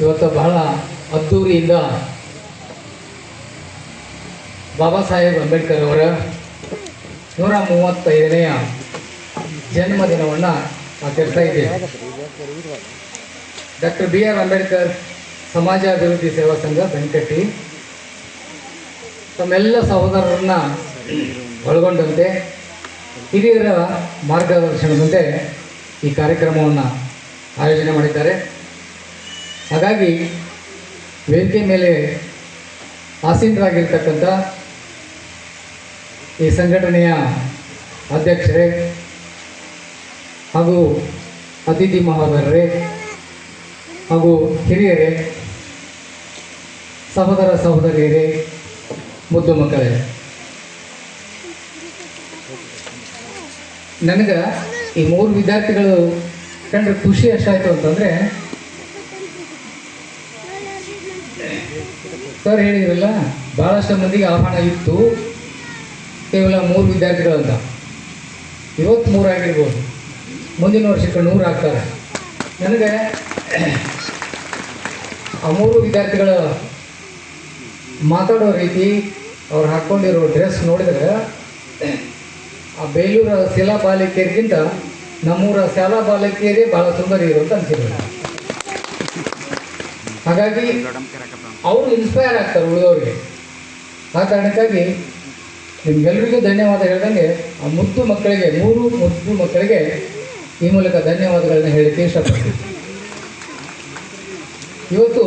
ಇವತ್ತು ಬಹಳ ಅದ್ದೂರಿಯಿಂದ ಬಾಬಾ ಸಾಹೇಬ್ ಅಂಬೇಡ್ಕರ್ ಅವರ 135ನೇ ಜನ್ಮದಿನವನ್ನು ಆಚರಿಸ್ತಾ ಇದ್ದೇವೆ. ಡಾಕ್ಟರ್ BR ಅಂಬೇಡ್ಕರ್ ಸಮಾಜ ಅಭಿವೃದ್ಧಿ ಸೇವಾ ಸಂಘ ಬೆಂಕಟ್ಟಿ ತಮ್ಮೆಲ್ಲ ಸಹೋದರರನ್ನ ಒಳಗೊಂಡಂತೆ ಹಿರಿಯರ ಮಾರ್ಗದರ್ಶನದಂತೆ ಈ ಕಾರ್ಯಕ್ರಮವನ್ನು ಆಯೋಜನೆ ಮಾಡಿದ್ದಾರೆ. ಹಾಗಾಗಿ ವೇದಿಕೆ ಮೇಲೆ ಆಸೀನರಾಗಿರ್ತಕ್ಕಂಥ ಈ ಸಂಘಟನೆಯ ಅಧ್ಯಕ್ಷರೇ ಹಾಗೂ ಅತಿಥಿ ಮಹೋದರರೇ ಹಾಗೂ ಹಿರಿಯರೇ, ಸಹೋದರ ಸಹೋದರಿಯರೇ, ಮುದ್ದು ಮಕ್ಕಳೇ, ನನಗೆ ಈ 3 ವಿದ್ಯಾರ್ಥಿಗಳು ಕಂಡ್ರೆ ಖುಷಿ ಎಷ್ಟಾಯಿತು ಅಂತಂದರೆ, ಸರ್ ಹೇಳಿದ್ರಲ್ಲ ಭಾಳಷ್ಟು ಮಂದಿಗೆ ಆಹ್ವಾನ ಇತ್ತು, ಕೇವಲ 3 ವಿದ್ಯಾರ್ಥಿಗಳು ಅಂತ. 23 ಆಗಿರ್ಬೋದು, ಮುಂದಿನ ವರ್ಷಕ್ಕೆ 100 ಆಗ್ತಾರೆ. ನನಗೆ ಆ 3 ವಿದ್ಯಾರ್ಥಿಗಳ ಮಾತಾಡೋ ರೀತಿ, ಅವ್ರು ಹಾಕ್ಕೊಂಡಿರೋ ಡ್ರೆಸ್ ನೋಡಿದ್ರೆ ಆ ಬೇಲೂರ ಶಾಲಾ ಬಾಲಕಿಯರಿಗಿಂತ ನಮ್ಮೂರ ಶಾಲಾ ಬಾಲಕಿಯರೇ ಭಾಳ ಸುಂದರಿಯರು ಅಂತ ಅನ್ಸಿದ್ರು. ಹಾಗಾಗಿ ಅವರು ಇನ್ಸ್ಪೈರ್ ಆಗ್ತಾರೆ ಉಳಿದವ್ರಿಗೆ. ಆ ಕಾರಣಕ್ಕಾಗಿ ನಿಮ್ಗೆಲ್ರಿಗೂ ಧನ್ಯವಾದ ಹೇಳ್ದಂಗೆ ಆ ಮುದ್ದು ಮಕ್ಕಳಿಗೆ, 3 ಮುದ್ದು ಮಕ್ಕಳಿಗೆ ಈ ಮೂಲಕ ಧನ್ಯವಾದಗಳನ್ನ ಹೇಳಲಿಕ್ಕೆ ಇಷ್ಟಪಡ್ತೀನಿ. ಇವತ್ತು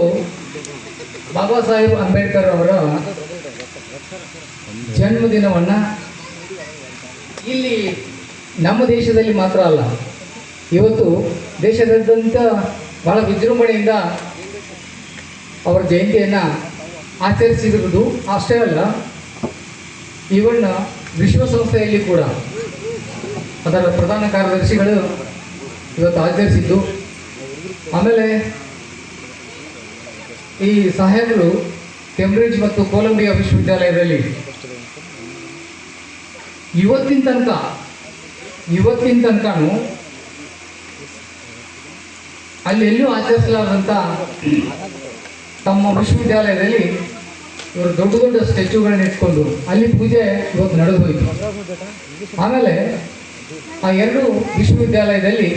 ಬಾಬಾ ಸಾಹೇಬ್ ಅಂಬೇಡ್ಕರ್ ಅವರ ಜನ್ಮದಿನವನ್ನು ಇಲ್ಲಿ ನಮ್ಮ ದೇಶದಲ್ಲಿ ಮಾತ್ರ ಅಲ್ಲ, ಇವತ್ತು ದೇಶದಾದ್ಯಂತ ಬಹಳ ವಿಜೃಂಭಣೆಯಿಂದ ಅವರ ಜಯಂತಿಯನ್ನು ಆಚರಿಸಿರುವುದು ಅಷ್ಟೇ ಅಲ್ಲ, ಇವನ್ನ ವಿಶ್ವಸಂಸ್ಥೆಯಲ್ಲಿ ಕೂಡ ಅದರ ಪ್ರಧಾನ ಕಾರ್ಯದರ್ಶಿಗಳು ಇವತ್ತು ಆಚರಿಸಿದ್ದು. ಆಮೇಲೆ ಈ ಸಾಹೇಬರು ಕೇಂಬ್ರಿಡ್ಜ್ ಮತ್ತು ಕೊಲಂಬಿಯಾ ವಿಶ್ವವಿದ್ಯಾಲಯದಲ್ಲಿ ಇವತ್ತಿನ ತನಕನೂ ಅಲ್ಲಿ ಎಲ್ಲೂ ಆಚರಿಸಲಾದಂಥ ತಮ್ಮ ವಿಶ್ವವಿದ್ಯಾಲಯದಲ್ಲಿ ಇವರು ದೊಡ್ಡ ದೊಡ್ಡ ಸ್ಟ್ಯಾಚ್ಯೂಗಳನ್ನ ಇಟ್ಕೊಂಡು ಅಲ್ಲಿ ಪೂಜೆ ಇವತ್ತು ನಡೆದು ಹೋಯಿತು. ಆಮೇಲೆ ಆ 2 ವಿಶ್ವವಿದ್ಯಾಲಯದಲ್ಲಿ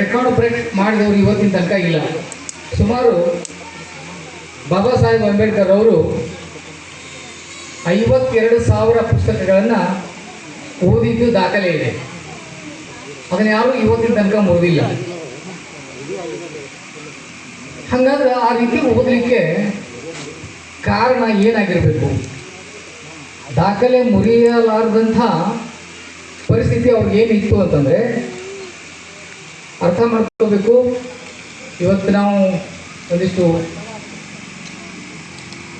ರೆಕಾರ್ಡ್ ಬ್ರೇಕ್ ಮಾಡಿದವರು ಇವತ್ತಿನ ತನಕ ಇಲ್ಲ. ಸುಮಾರು ಬಾಬಾ ಸಾಹೇಬ್ ಅಂಬೇಡ್ಕರ್ ಅವರು 52,000 ಪುಸ್ತಕಗಳನ್ನು ಓದಿದ್ದು ದಾಖಲೆ ಇದೆ. ಅದನ್ನು ಯಾರು ಇವತ್ತಿನ ತನಕ ಮುರಿದಿಲ್ಲ. ಹಾಗಾದ್ರೆ ಆ ರೀತಿ ಓದಲಿಕ್ಕೆ ಕಾರಣ ಏನಾಗಿರಬೇಕು? ದಾಖಲೆ ಮುರಿಯಲಾರದಂಥ ಪರಿಸ್ಥಿತಿ ಅವ್ರಿಗೆ ಏನಿತ್ತು ಅಂತಂದರೆ ಅರ್ಥ ಮಾಡ್ಕೋಬೇಕು. ಇವತ್ತು ನಾವು ಒಂದಿಷ್ಟು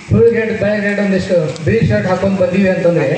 ಫುಲ್ ರೆಡ್, ಬೆಳೆ ರೆಡ್, ಒಂದಿಷ್ಟು ಬಿಳಿ ಶರ್ಟ್ ಹಾಕೊಂಡು ಬಂದೀವಿ ಅಂತಂದರೆ